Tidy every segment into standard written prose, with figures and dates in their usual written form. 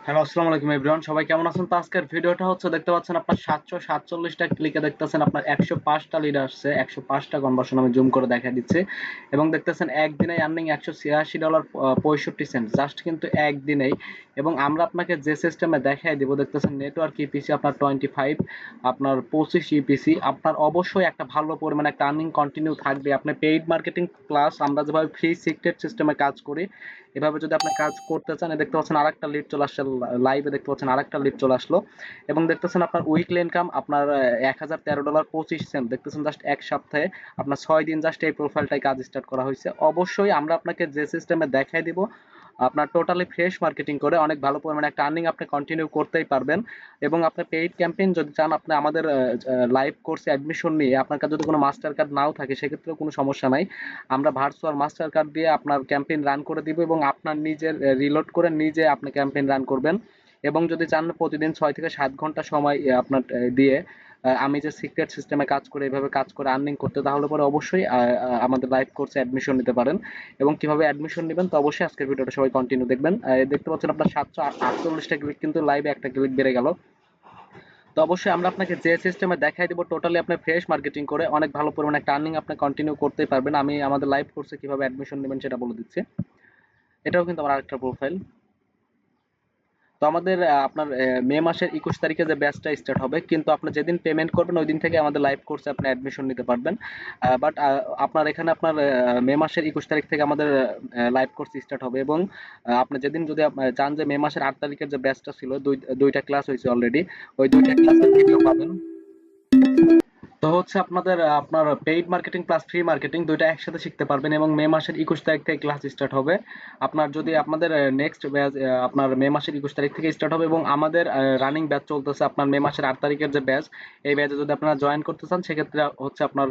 Hello, আসসালামু আলাইকুম everyone. সবাই কেমন আছেন? তো আজকের ভিডিওটা হচ্ছে দেখতে পাচ্ছেন আপনার 747টা ক্লিকে দেখতেছেন আপনার 105টা লিড আসছে, 105টা কনভার্সন আমি জুম করে দেখাই দিচ্ছি। এবং দেখতেছেন একদিনে আর্নিং $186.65 জাস্ট কিন্তু একদিনেই। এবং আমরা আপনাকে যে সিস্টেমে দেখাই দিব দেখতেছেন নেটওয়ার্ক ইপিসি আপনার 25, আপনার 25 ইপিসি আপনার অবশ্যই একটা ভালো পরিমাণে একটা আর্নিং কন্টিনিউ থাকবে। আপনি পেইড মার্কেটিং প্লাস আমরা যেভাবে ফ্রি সিক্রেট সিস্টেমে কাজ করি এভাবে যদি আপনি কাজ করতে চান, দেখতে পাচ্ছেন আরেকটা লিড চলে আসছে লাইভে, দেখতে পাচ্ছেন আরেকটা লিড চলে আসলো। এবং দেখতেছেন আপনার উইকলি ইনকাম আপনার $1013.25 দেখতেছেন জাস্ট এক সপ্তাহে আপনার 6 দিন জাস্ট এই প্রোফাইলটাই কাজ স্টার্ট করা হয়েছে। অবশ্যই আমরা আপনাকে যে সিস্টেমে দেখাই দিব আপনার টোটালি ফ্রেশ মার্কেটিং করে অনেক ভালো পরিমাণে একটা আর্নিং আপনি কন্টিনিউ করতেই পারবেন। এবং আপনি পেইড ক্যাম্পেইন যদি চান, আপনি আমাদের লাইভ কোর্সে অ্যাডমিশন নিয়ে আপনার কাছে যদি কোনো মাস্টার কার্ড নাও থাকে সেক্ষেত্রেও কোনো সমস্যা নাই। আমরা ভার্চুয়াল মাস্টার কার্ড দিয়ে আপনার ক্যাম্পেইন রান করে দিব এবং আপনার নিজের রিলোড করে নিজে আপনি ক্যাম্পেইন রান করবেন। এবং যদি চান প্রতিদিন 6 থেকে 7 ঘন্টা সময় আপনার দিয়ে আমি যে সিক্রেট সিস্টেমে কাজ করে এইভাবে কাজ করে আর্নিং করতে, তাহলে পরে অবশ্যই আমাদের লাইভ কোর্সে অ্যাডমিশন নিতে পারেন। এবং কিভাবে অ্যাডমিশন নেবেন তো অবশ্যই আজকের ভিডিওটা সবাই কন্টিনিউ দেখবেন। দেখতে পাচ্ছেন আপনার 748টা ক্লিক কিন্তু লাইভে একটা ক্লিক বেড়ে গেল। তো অবশ্যই আমরা আপনাকে যে সিস্টেমে দেখাই দিব টোটালি আপনি ফ্রেশ মার্কেটিং করে অনেক ভালো পরিমাণে একটা আর্নিং আপনি কন্টিনিউ করতেই পারবেন। আমি আমাদের লাইভ কোর্সে কিভাবে অ্যাডমিশন নেবেন সেটা বলে দিচ্ছি। এটাও কিন্তু আমার আরেকটা প্রোফাইল। তো আমাদের আপনার মে মাসের 21 তারিখে যে ব্যাচটা স্টার্ট হবে, কিন্তু আপনি যেদিন পেমেন্ট করবেন ওই দিন থেকে আমাদের লাইভ কোর্সে আপনি অ্যাডমিশন নিতে পারবেন। বাট আপনার এখানে আপনার মে মাসের 21 তারিখ থেকে আমাদের লাইভ কোর্স স্টার্ট হবে। এবং আপনি যেদিন যদি চান যে মে মাসের 8 তারিখের যে ব্যাচটা ছিল, দুইটা ক্লাস হয়েছে অলরেডি, ওই দুইটা ক্লাসের ভিডিও পাবেন। তো হচ্ছে আপনাদের আপনার paid marketing plus free marketing দুইটা একসাথে শিখতে পারবেন। এবং মে মাসের 21 তারিখ থেকে ক্লাস স্টার্ট হবে। আপনার যদি আপনাদের নেক্সট ব্যাচ আপনার মে মাসের 21 তারিখ থেকে স্টার্ট হবে এবং আমাদের রানিং ব্যাচ চলতেছে আপনার মে মাসের 8 তারিখের যে ব্যাচ, এই ব্যাচে যদি আপনারা জয়েন করতে চান সেক্ষেত্রে হচ্ছে আপনার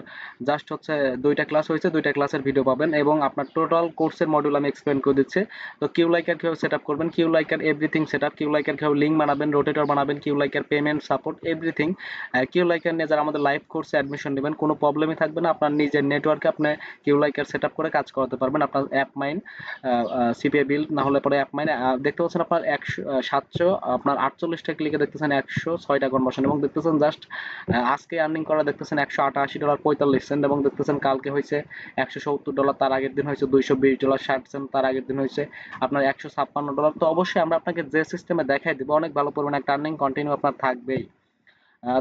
জাস্ট হচ্ছে দুইটা ক্লাস হয়েছে, দুইটা ক্লাসের ভিডিও পাবেন এবং আপনার টোটাল কোর্সের মডিউল আমি এক্সপ্লেন করে দিচ্ছি। তো কিউ লাইকার কিভাবে সেট আপ করবেন, Q liker everything set up, Q liker কিভাবে লিঙ্ক বানাবেন, রোটেটর বানাবেন, Q liker payment support everything. Q liker নিয়ে যারা আমাদের লাইভ কোর্সে অ্যাডমিশন নেবেন কোনো প্রবলেমই থাকবে না। আপনার নিজের নেটওয়ার্কে আপনি কিউ লাইকার সেট আপ করে কাজ করাতে পারবেন। আপনার অ্যাপ মাইন সিপিআই বিল না হলে পরে অ্যাপ মাইন দেখতে পাচ্ছেন আপনার 700 আপনার 48টা ক্লিকে দেখতেছেন 106টা কনভার্সন। এবং দেখতেছেন জাস্ট আজকে আর্নিং করা দেখতেছেন $188.45 এবং দেখতেছেন কালকে হয়েছে $170, তার আগের দিন হয়েছে $220.60, তার আগের দিন হয়েছে আপনার $156। তো অবশ্যই আমরা আপনাকে যে সিস্টেমে দেখাই দিব অনেক ভালো পরিমাণে একটা আর্নিং কন্টিনিউ আপনার থাকবেই।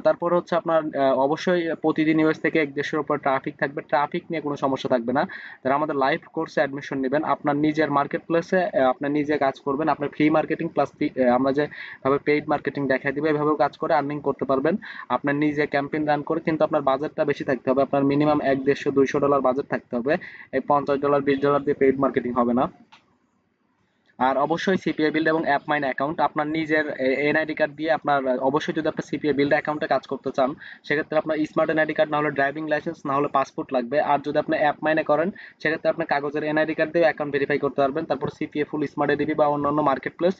তারপর হচ্ছে আপনার অবশ্যই প্রতিদিন ইউএস থেকে 1-1.5-এর উপর ট্রাফিক থাকবে, ট্রাফিক নিয়ে কোনো সমস্যা থাকবে না। যারা আমাদের লাইভ কোর্সে অ্যাডমিশন নেবেন আপনার নিজের মার্কেট প্লেসে আপনি নিজে কাজ করবেন, আপনার ফ্রি মার্কেটিং প্লাস আমরা যেভাবে পেইড মার্কেটিং দেখাই দিব এভাবেও কাজ করে আর্নিং করতে পারবেন। আপনার নিজে ক্যাম্পেইন রান করে, কিন্তু আপনার বাজেটটা বেশি থাকতে হবে, আপনার মিনিমাম 100-150-200 ডলার বাজেট থাকতে হবে। এই $50-20 দিয়ে পেইড মার্কেটিং হবে না। আর অবশ্যই সিপিআই বিল্ড এবং অ্যাপ মাইন অ্যাকাউন্ট আপনার নিজের এনআইডি কার্ড দিয়ে আপনার অবশ্যই যদি আপনি সিপিআই বিল্ড অ্যাকাউন্টে কাজ করতে চান সেক্ষেত্রে আপনার স্মার্ট এনআইডি কার্ড না হলে ড্রাইভিং লাইসেন্স না হলে পাসপোর্ট লাগবে। আর যদি আপনি অ্যাপ মাইনে করেন সেক্ষেত্রে আপনি কাগজের এনআইডি কার্ড দিয়ে অ্যাকাউন্ট ভেরিফাই করতে পারবেন। তারপর সিপিএ ফুল স্মার্ট এডিবি বা অন্যান্য মার্কেট প্লেস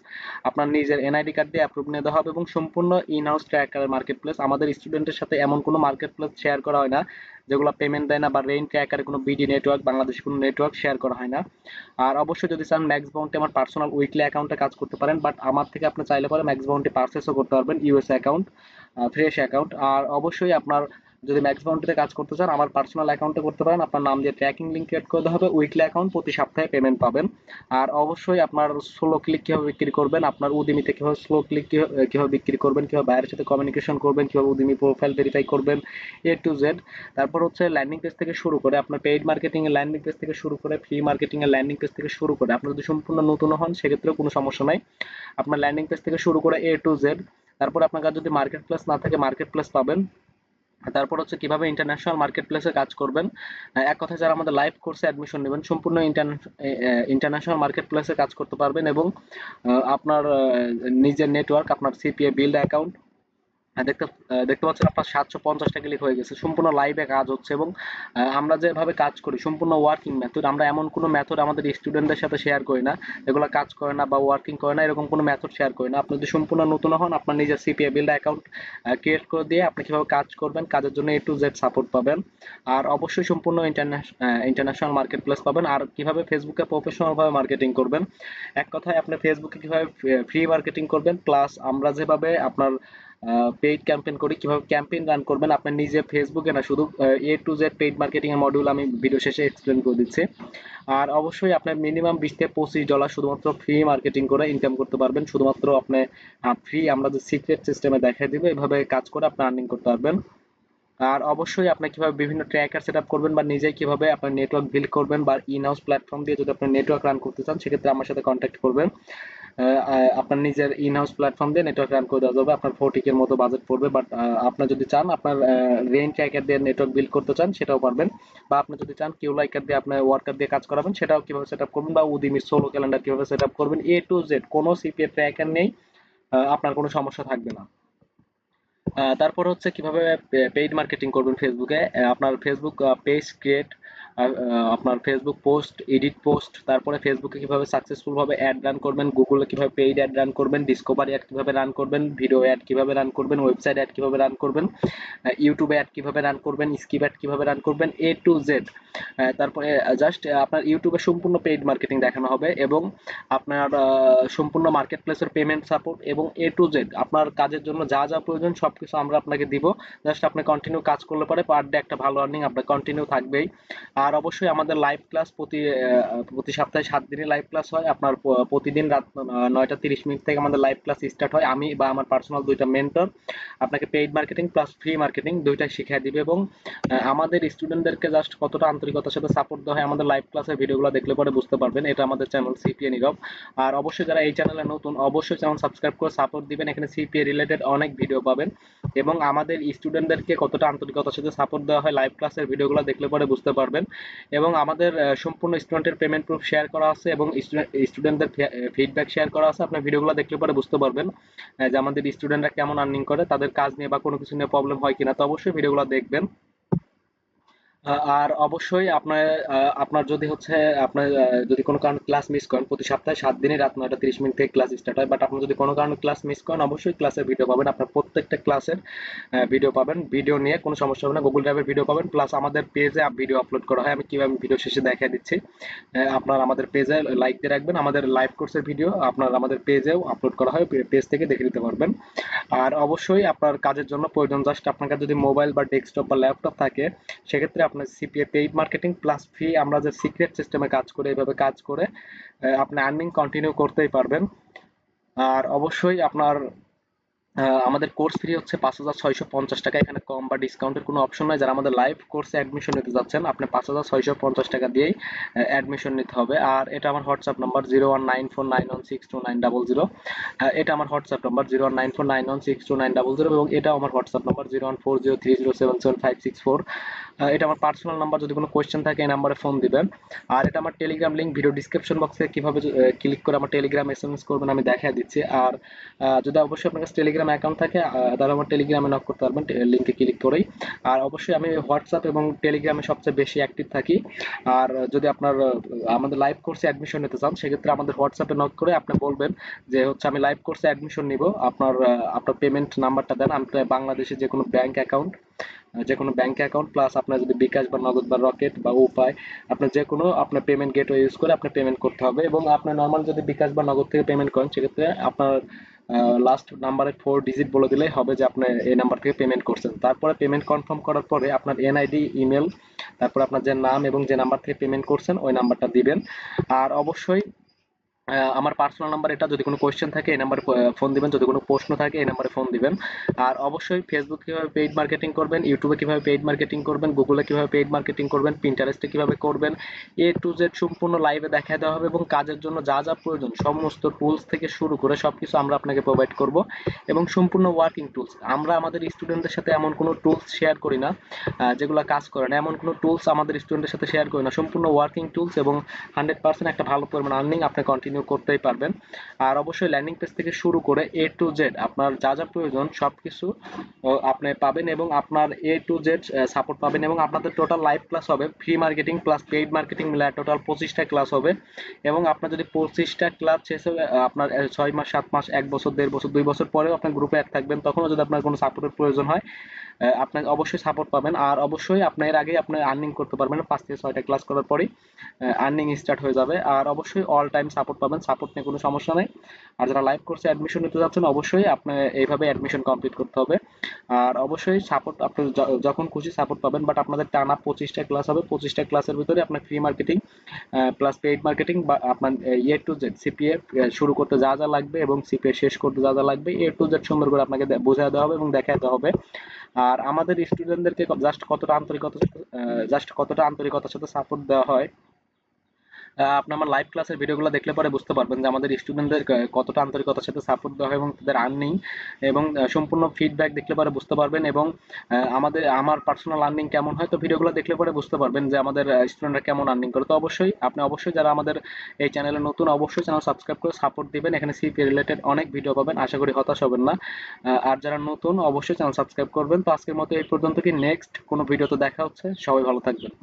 আপনার নিজের এনআইডি কার্ড দিয়ে অ্যাপ্রুভ নিতে হবে এবং সম্পূর্ণ in house tracker market place. আমাদের স্টুডেন্টের সাথে এমন কোনো মার্কেট প্লেস শেয়ার করা হয় না যেগুলো পেমেন্ট দেয় না, বা রেইন ট্র্যাকারে কোনো বিডি নেটওয়ার্ক বাংলাদেশে কোনো নেটওয়ার্ক শেয়ার করা হয় না। আর অবশ্যই যদি চান ম্যাক্স বাউন্টি আমার পার্সোনাল উইকলি অ্যাকাউন্টে কাজ করতে পারেন, বাট আমার থেকে আপনি চাইলে পরে ম্যাক্স বাউন্টি পারচেসও করতে পারবেন, ইউএস অ্যাকাউন্ট, ফ্রেশ অ্যাকাউন্ট। আর অবশ্যই আপনার যদি ম্যাক্স বাউন্টিতে কাজ করতে চান আমার পার্সোনাল অ্যাকাউন্টে করতে পারেন, আপনার নাম দিয়ে ট্র্যাকিং লিঙ্ক ক্রিয়েট করতে হবে, উইকলি অ্যাকাউন্ট, প্রতি সপ্তাহে পেমেন্ট পাবেন। আর অবশ্যই আপনার স্লো ক্লিক কীভাবে বিক্রি করবেন, আপনার উদিমিতে কীভাবে স্লো ক্লিক কীভাবে বিক্রি করবেন, কীভাবে বাইরের সাথে কমিউনিকেশন করবেন, কীভাবে উদিমি প্রোফাইল ভেরিফাই করবেন, A to Z। তারপর হচ্ছে ল্যান্ডিং পেজ থেকে শুরু করে আপনার পেইড মার্কেটিং এর ল্যান্ডিং পেজ থেকে শুরু করে ফ্রি মার্কেটিং এর ল্যান্ডিং পেজ থেকে শুরু করে আপনি যদি সম্পূর্ণ নতুন হন সেক্ষেত্রেও কোনো সমস্যা নাই। আপনার ল্যান্ডিং পেজ থেকে শুরু করে A to Z। তারপর আপনার কাছে যদি মার্কেট প্লেস না থাকে মার্কেট প্লেস পাবেন। তারপর হচ্ছে কিভাবে ইন্টারন্যাশনাল মার্কেট প্লেসে কাজ করবেন। এক কথায় যারা আমাদের লাইভ কোর্সে অ্যাডমিশন নেবেন সম্পূর্ণ ইন্টারন্যাশনাল মার্কেট প্লেসে কাজ করতে পারবেন। এবং আপনার নিজের নেটওয়ার্ক, আপনার সিপিএ বিল্ড অ্যাকাউন্ট, দেখতে দেখতে পাচ্ছেন আপনার 750টা ক্লিক হয়ে গেছে। সম্পূর্ণ লাইভে কাজ হচ্ছে এবং আমরা যেভাবে কাজ করি সম্পূর্ণ ওয়ার্কিং মেথড। আমরা এমন কোনো মেথড আমাদের স্টুডেন্টদের সাথে শেয়ার করি না এগুলো কাজ করে না বা ওয়ার্কিং করে না, এরকম কোনো মেথড শেয়ার করি না। আপনি যদি সম্পূর্ণ নতুন হন, আপনার নিজের সিপিএ বিল্ড অ্যাকাউন্ট ক্রিয়েট করে দিয়ে আপনি কিভাবে কাজ করবেন, কাজের জন্য A to Z সাপোর্ট পাবেন। আর অবশ্যই সম্পূর্ণ ইন্টারন্যাশনাল মার্কেট প্লেস পাবেন। আর কিভাবে ফেসবুকে প্রফেশনাল ভাবে মার্কেটিং করবেন, এক কথায় আপনি ফেসবুকে কিভাবে ফ্রি মার্কেটিং করবেন, প্লাস আমরা যেভাবে আপনার পেইড ক্যাম্পেইন করি কিভাবে ক্যাম্পেইন রান করবেন আপনি নিজে ফেসবুকে না, শুধু A to Z paid marketing এর মডিউল আমি ভিডিও শেষে এক্সপ্লেন করে দিচ্ছি। আর অবশ্যই আপনার মিনিমাম $20 থেকে $25 শুধুমাত্র ফ্রি মার্কেটিং করে ইনকাম করতে পারবেন। শুধুমাত্র আপনি ফ্রি, আমরা যে সিক্রেট সিস্টেমে দেখাই দিব এভাবে কাজ করে আপনি আর্নিং করতে পারবেন। আর অবশ্যই আপনি কিভাবে বিভিন্ন ট্র্যাকার সেটআপ করবেন বা নিজে কিভাবে আপনার নেটওয়ার্ক বিল্ড করবেন বা ইন হাউস প্ল্যাটফর্ম দিয়ে যদি আপনি নেটওয়ার্ক রান করতে চান সেক্ষেত্রে আমার সাথে কন্ট্যাক্ট করবেন। আপনার নিজের ইন হাউস প্ল্যাটফর্ম দিয়ে নেটওয়ার্ক রান করে দেওয়া যাবে। আপনার 40K এর মতো বাজেট পড়বে, বাট আপনার যদি চান আপনার রেইন ট্র্যাকার দিয়ে নেটওয়ার্ক বিল্ড করতে চান সেটাও পারবেন। বা আপনি যদি চান কিউ লাইকার দিয়ে আপনার ওয়ার্কার দিয়ে কাজ করাবেন সেটাও কিভাবে সেটআপ করবেন, বা উদিমি সোলো ক্যালেন্ডার কিভাবে সেটআপ করবেন, A to Z কোনো সিপিএ ট্র্যাকার নেই, আপনার কোনো সমস্যা থাকবে না। তারপর হচ্ছে কিভাবে পেইড মার্কেটিং করবেন ফেসবুকে। আপনার ফেসবুক পেজ ক্রিয়েট, আপনার ফেসবুক পোস্ট এডিট পোস্ট, তারপরে ফেসবুকে কিভাবে সাকসেসফুল ভাবে অ্যাড রান করবেন, গুগলে কিভাবে পেইড অ্যাড রান করবেন, ডিসকভারি অ্যাড কিভাবে রান করবেন, ভিডিও অ্যাড কিভাবে রান করবেন, ওয়েবসাইট অ্যাড কিভাবে রান করবেন, ইউটিউবে অ্যাড কিভাবে রান করবেন, স্কিপ অ্যাড কিভাবে রান করবেন, A to Z। তারপরে জাস্ট আপনার ইউটিউবে সম্পূর্ণ পেইড মার্কেটিং দেখানো হবে এবং আপনার সম্পূর্ণ মার্কেট প্লেসের পেমেন্ট সাপোর্ট এবং A to Z আপনার কাজের জন্য যা যা প্রয়োজন সবকিছু আমরা আপনাকে দিব। জাস্ট আপনি কন্টিনিউ কাজ করলে পরে পার ডে একটা ভালো আর্নিং আপনার কন্টিনিউ থাকবেই। আর অবশ্যই আমাদের লাইভ ক্লাস প্রতি সপ্তাহে 7 দিনই লাইভ ক্লাস হয়। আপনার প্রতিদিন রাত 9টা 30 মিনিট থেকে আমাদের লাইভ ক্লাস স্টার্ট হয়। আমি বা আমার পার্সোনাল দুইটা মেন্টর আপনাকে paid marketing plus free marketing দুইটাই শিখিয়ে দিবে এবং আমাদের স্টুডেন্টদেরকে জাস্ট কতটা আন্তরিকতার সাথে সাপোর্ট দেওয়া হয় আমাদের লাইভ ক্লাসের ভিডিওগুলো দেখলে পরে বুঝতে পারবেন। এটা আমাদের চ্যানেল সিপিএ নীরব। আর অবশ্যই যারা এই চ্যানেলে নতুন অবশ্যই চ্যানেল সাবস্ক্রাইব করে সাপোর্ট দিবেন, এখানে সিপিএ রিলেটেড অনেক ভিডিও পাবেন এবং আমাদের স্টুডেন্টদেরকে কতটা আন্তরিকতার সাথে সাপোর্ট দেওয়া হয় লাইভ ক্লাসের ভিডিওগুলো দেখলে পরে বুঝতে পারবেন। এবং আমাদের সম্পূর্ণ স্টুডেন্টের পেমেন্ট প্রুফ শেয়ার করা আছে এবং স্টুডেন্টদের ফিডব্যাক শেয়ার করা আছে। আপনার ভিডিওগুলো দেখলে পরে বুঝতে পারবেন যে আমাদের স্টুডেন্টরা কেমন আর্নিং করে, তাদের কাজ নিয়ে বা কোনো কিছু নিয়ে প্রবলেম হয় কিনা। তো অবশ্যই ভিডিওগুলো দেখবেন। আর অবশ্যই আপনার যদি হচ্ছে আপনার যদি কোনো কারণে ক্লাস মিস করেন, প্রতি সপ্তাহে 7 দিনই রাত 9টা 30 মিনিট থেকে ক্লাস স্টার্ট হয়, বাট আপনি যদি কোনো কারণে ক্লাস মিস করেন অবশ্যই ক্লাসের ভিডিও পাবেন। আপনার প্রত্যেকটা ক্লাসের ভিডিও পাবেন, ভিডিও নিয়ে কোনো সমস্যা হবে না। গুগল ড্রাইভের ভিডিও পাবেন, প্লাস আমাদের পেজে ভিডিও আপলোড করা হয়। আমি কিভাবে ভিডিও শেষে দেখিয়ে দিচ্ছি। আপনার আমাদের পেজে লাইক দিয়ে রাখবেন, আমাদের লাইভ কোর্সের ভিডিও আপনার আমাদের পেজেও আপলোড করা হয়, পেজ থেকে দেখে নিতে পারবেন। আর অবশ্যই আপনার কাজের জন্য প্রয়োজন জাস্ট আপনার কাছে যদি মোবাইল বা ডেস্কটপ বা ল্যাপটপ থাকে সেক্ষেত্রে আপনার CPA paid marketing plus free আমরা যে সিক্রেট সিস্টেমে কাজ করে এইভাবে কাজ করে আপনি আর্নিং কন্টিনিউ করতেই পারবেন। আর অবশ্যই আপনার আমাদের কোর্স ফি হচ্ছে 5,650 টাকা। এখানে কম বা ডিসকাউন্টের কোনো অপশন নাই। যারা আমাদের লাইভ কোর্সে অ্যাডমিশন নিতে যাচ্ছেন আপনি 5,650 টাকা দিয়েই অ্যাডমিশন নিতে হবে। আর এটা আমার হোয়াটসঅ্যাপ নাম্বার 019491629000। এটা আমার হোয়াটসঅ্যাপ নাম্বার 019491629000 এবং এটাও আমার হোয়াটসঅ্যাপ নাম্বার 014030775564। এটা আমার পার্সোনাল নাম্বার। যদি কোনো কোয়েশ্চেন থাকে এই নাম্বারে ফোন দিবেন। আর এটা আমার টেলিগ্রাম লিঙ্ক, ভিডিও ডিসক্রিপশন বক্সে কিভাবে ক্লিক করে আমার টেলিগ্রাম এসএমএস করবেন আমি দেখিয়ে দিচ্ছি। আর যদি অবশ্যই আপনার কাছে টেলিগ্রাম অ্যাকাউন্ট থাকে তাহলে আমার টেলিগ্রামে নক করতে পারবেন লিঙ্কে ক্লিক করেই। আর অবশ্যই আমি হোয়াটসঅ্যাপ এবং টেলিগ্রামে সবচেয়ে বেশি অ্যাক্টিভ থাকি। আর যদি আপনার আমাদের লাইভ কোর্সে অ্যাডমিশন নিতে চান সেক্ষেত্রে আমাদের হোয়াটসঅ্যাপে নক করে আপনি বলবেন যে হচ্ছে আমি লাইভ কোর্সে অ্যাডমিশন নিব, আপনার পেমেন্ট নাম্বারটা দেন। আপনার বাংলাদেশে যে কোনো ব্যাংক অ্যাকাউন্ট প্লাস আপনার যদি বিকাশ বা নগদ বা রকেট বা উপায় আপনার যে কোনো আপনার পেমেন্ট গেটওয়ে ইউজ করে আপনি পেমেন্ট করতে হবে। এবং আপনার নর্মাল যদি বিকাশ বা নগদ থেকে পেমেন্ট করেন সেক্ষেত্রে আপনার লাস্ট নাম্বারের 4 ডিজিট বলে দিলেই হবে যে আপনি এই নাম্বার থেকে পেমেন্ট করছেন। তারপরে পেমেন্ট কনফার্ম করার পরে আপনার এনআইডি, ইমেল, তারপর আপনার যে নাম এবং যে নাম্বার থেকে পেমেন্ট করছেন ওই নাম্বারটা দিবেন। আর অবশ্যই আমার পার্সোনাল নাম্বার এটা। যদি কোনো কোয়েশ্চেন থাকে এই নাম্বারে ফোন দিবেন, যদি কোনো প্রশ্ন থাকে এই নাম্বারে ফোন দিবেন। আর অবশ্যই ফেসবুক কিভাবে পেইড মার্কেটিং করবেন, ইউটিউবে কিভাবে পেইড মার্কেটিং করবেন, গুগলে কিভাবে পেইড মার্কেটিং করবেন, পিন্টারেস্টে কিভাবে করবেন, A to Z সম্পূর্ণ লাইভে দেখা দেওয়া হবে এবং কাজের জন্য যা যা প্রয়োজন সমস্ত টুলস থেকে শুরু করে সবকিছু আমরা আপনাকে প্রোভাইড করব এবং সম্পূর্ণ ওয়ার্কিং টুলস। আমরা আমাদের স্টুডেন্টদের সাথে এমন কোনো টুলস শেয়ার করি না যেগুলো কাজ করে না, এমন কোনো টুলস আমাদের স্টুডেন্টের সাথে শেয়ার করি না। সম্পূর্ণ ওয়ার্কিং টুলস এবং 100% একটা ভালো পরিমাণ আর্নিং আপনি কন্টিনিউ কন্টিনিউ করতেই পারবেন। আর অবশ্যই ল্যান্ডিং পেজ থেকে শুরু করে A to Z আপনার যা যা প্রয়োজন সবকিছু আপনি পাবেন, এবং আপনার A to Z সাপোর্ট পাবেন, এবং আপনাদের টোটাল লাইভ ক্লাস হবে free marketing plus paid marketing মিলে টোটাল 25টা ক্লাস হবে। এবং আপনার যদি 25টা ক্লাস শেষে আপনার 6 মাস 7 মাস 1 বছর 1.5 বছর 2 বছর পরেও আপনার গ্রুপে অ্যাড থাকবেন, তখনও যদি আপনার কোনো সাপোর্টের প্রয়োজন হয় আপনার অবশ্যই সাপোর্ট পাবেন। আর অবশ্যই আপনি এর আগে আপনি আর্নিং করতে পারবেন, 5 থেকে 6টা ক্লাস করার পরেই আর্নিং স্টার্ট হয়ে যাবে। আর অবশ্যই অল টাইম সাপোর্ট পাবেন, সাপোর্ট নিয়ে কোনো সমস্যা নেই। আর যারা লাইভ কোর্সে অ্যাডমিশন নিতে যাচ্ছেন অবশ্যই আপনি এইভাবে অ্যাডমিশন কমপ্লিট করতে হবে। আর অবশ্যই সাপোর্ট আপনি যখন খুশি সাপোর্ট পাবেন, বাট আপনাদের টানা 25টা ক্লাস হবে, 25টা ক্লাসের ভিতরে আপনার free marketing plus paid marketing বা আপনার এ টু জেড সিপিএ শুরু করতে যা যা লাগবে এবং সিপিএ শেষ করতে যা যা লাগবে এ টু জেড সুন্দর করে আপনাকে বোঝায় দেওয়া হবে এবং দেখায় দেওয়া হবে। আর আমাদের স্টুডেন্টদেরকে জাস্ট কতটা আন্তরিকতার সাথে সাপোর্ট দেওয়া হয়, আপনি আমার লাইভ ক্লাসের ভিডিওগুলো দেখলে পরে বুঝতে পারবেন যে আমাদের স্টুডেন্টদের কতটা আন্তরিকতার সাথে সাপোর্ট দেওয়া হয় এবং তাদের আর্নিং এবং সম্পূর্ণ ফিডব্যাক দেখলে পরে বুঝতে পারবেন, এবং আমার পার্সোনাল আর্নিং কেমন হয় তো ভিডিওগুলো দেখলে পরে বুঝতে পারবেন যে আমাদের স্টুডেন্টরা কেমন আর্নিং করে। তো অবশ্যই যারা আমাদের এই চ্যানেলে নতুন অবশ্যই চ্যানেল সাবস্ক্রাইব করে সাপোর্ট দিবেন, এখানে সিপি রিলেটেড অনেক ভিডিও পাবেন, আশা করি হতাশ হবেন না। আর যারা নতুন অবশ্যই চ্যানেল সাবস্ক্রাইব করবেন। তো আজকের মতো এই পর্যন্ত, কি নেক্সট কোনো ভিডিওতে দেখা হচ্ছে, সবাই ভালো থাকবেন।